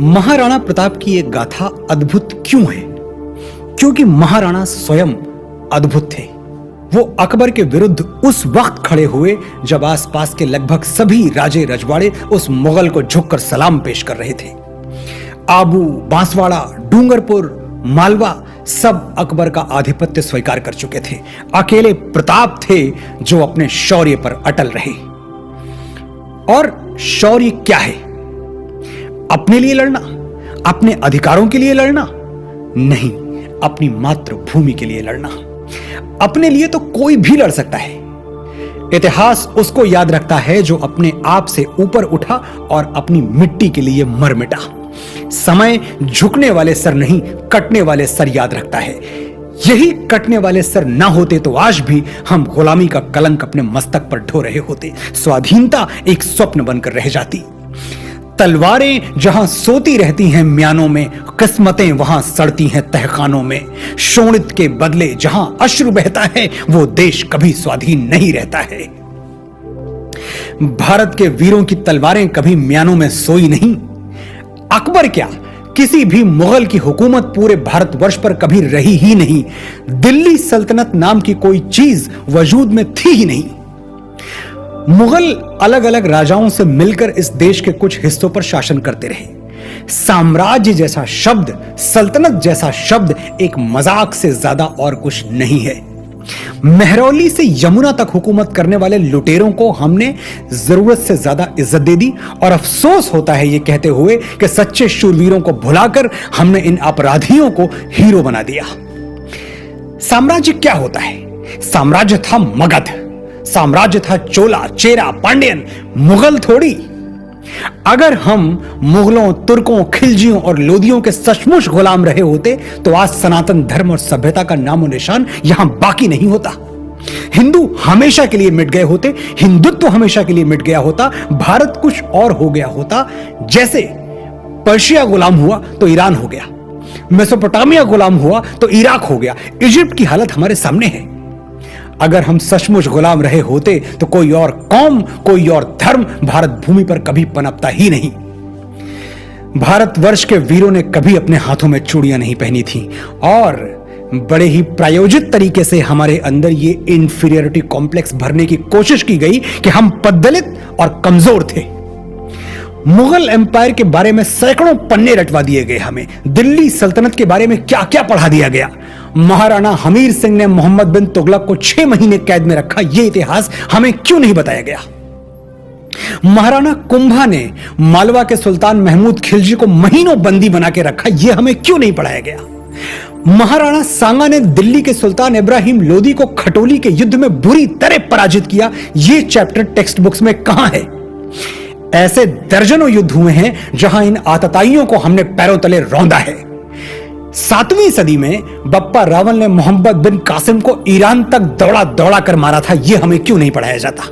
महाराणा प्रताप की एक गाथा अद्भुत क्यों है? क्योंकि महाराणा स्वयं अद्भुत थे। वो अकबर के विरुद्ध उस वक्त खड़े हुए जब आसपास के लगभग सभी राजे रजवाड़े उस मुगल को झुककर सलाम पेश कर रहे थे। आबू, बांसवाड़ा, डूंगरपुर, मालवा सब अकबर का आधिपत्य स्वीकार कर चुके थे। अकेले प्रताप थे जो अपने शौर्य पर अटल रहे। और शौर्य क्या है? अपने लिए लड़ना, अपने अधिकारों के लिए लड़ना? नहीं, अपनी मातृभूमि के लिए लड़ना। अपने लिए तो कोई भी लड़ सकता है। इतिहास उसको याद रखता है जो अपने आप से ऊपर उठा और अपनी मिट्टी के लिए मर मिटा। समय झुकने वाले सर नहीं, कटने वाले सर याद रखता है। यही कटने वाले सर ना होते तो आज भी हम गुलामी का कलंक अपने मस्तक पर ढो रहे होते। स्वाधीनता एक स्वप्न बनकर रह जाती। तलवारें जहां सोती रहती हैं म्यानों में, किस्मतें वहां सड़ती हैं तहखानों में। शोणित के बदले जहां अश्रु बहता है, वो देश कभी स्वाधीन नहीं रहता है। भारत के वीरों की तलवारें कभी म्यानों में सोई नहीं। अकबर क्या, किसी भी मुगल की हुकूमत पूरे भारतवर्ष पर कभी रही ही नहीं। दिल्ली सल्तनत नाम की कोई चीज वजूद में थी ही नहीं। मुगल अलग अलग राजाओं से मिलकर इस देश के कुछ हिस्सों पर शासन करते रहे। साम्राज्य जैसा शब्द, सल्तनत जैसा शब्द एक मजाक से ज्यादा और कुछ नहीं है। महरौली से यमुना तक हुकूमत करने वाले लुटेरों को हमने जरूरत से ज्यादा इज्जत दे दी और अफसोस होता है ये कहते हुए कि सच्चे शूरवीरों को भुलाकर हमने इन अपराधियों को हीरो बना दिया। साम्राज्य क्या होता है? साम्राज्य था मगध, साम्राज्य था चोला, चेरा, पांड्यन, मुगल थोड़ी। अगर हम मुगलों, तुर्कों, खिलजियों और लोदियों के सचमुच गुलाम रहे होते तो आज सनातन धर्म और सभ्यता का नामो निशान यहां बाकी नहीं होता। हिंदू हमेशा के लिए मिट गए होते, हिंदुत्व हमेशा के लिए मिट गया होता, भारत कुछ और हो गया होता। जैसे पर्शिया गुलाम हुआ तो ईरान हो गया, मेसोपोटामिया गुलाम हुआ तो इराक हो गया, इजिप्ट की हालत हमारे सामने है। अगर हम सचमुच गुलाम रहे होते तो कोई और कौम, कोई और धर्म भारत भूमि पर कभी पनपता ही नहीं। भारतवर्ष के वीरों ने कभी अपने हाथों में चूड़ियां नहीं पहनी थी और बड़े ही प्रायोजित तरीके से हमारे अंदर ये इंफीरियरिटी कॉम्प्लेक्स भरने की कोशिश की गई कि हम पद्दलित और कमजोर थे। मुगल एम्पायर के बारे में सैकड़ों पन्ने रटवा दिए गए हमें। दिल्ली सल्तनत के बारे में क्या क्या पढ़ा दिया गया। महाराणा हमीर सिंह ने मोहम्मद बिन तुगलक को 6 महीने कैद में रखा, यह इतिहास हमें क्यों नहीं बताया गया। महाराणा कुंभा ने मालवा के सुल्तान महमूद खिलजी को महीनों बंदी बना के रखा, यह हमें क्यों नहीं पढ़ाया गया। महाराणा सांगा ने दिल्ली के सुल्तान इब्राहिम लोदी को खटोली के युद्ध में बुरी तरह पराजित किया, यह चैप्टर टेक्स्ट बुक्स में कहां है। ऐसे दर्जनों युद्ध हुए हैं जहां इन आतताइयों को हमने पैरों तले रौंदा है। 7वीं सदी में बप्पा रावल ने मोहम्मद बिन कासिम को ईरान तक दौड़ा दौड़ा कर मारा था, यह हमें क्यों नहीं पढ़ाया जाता।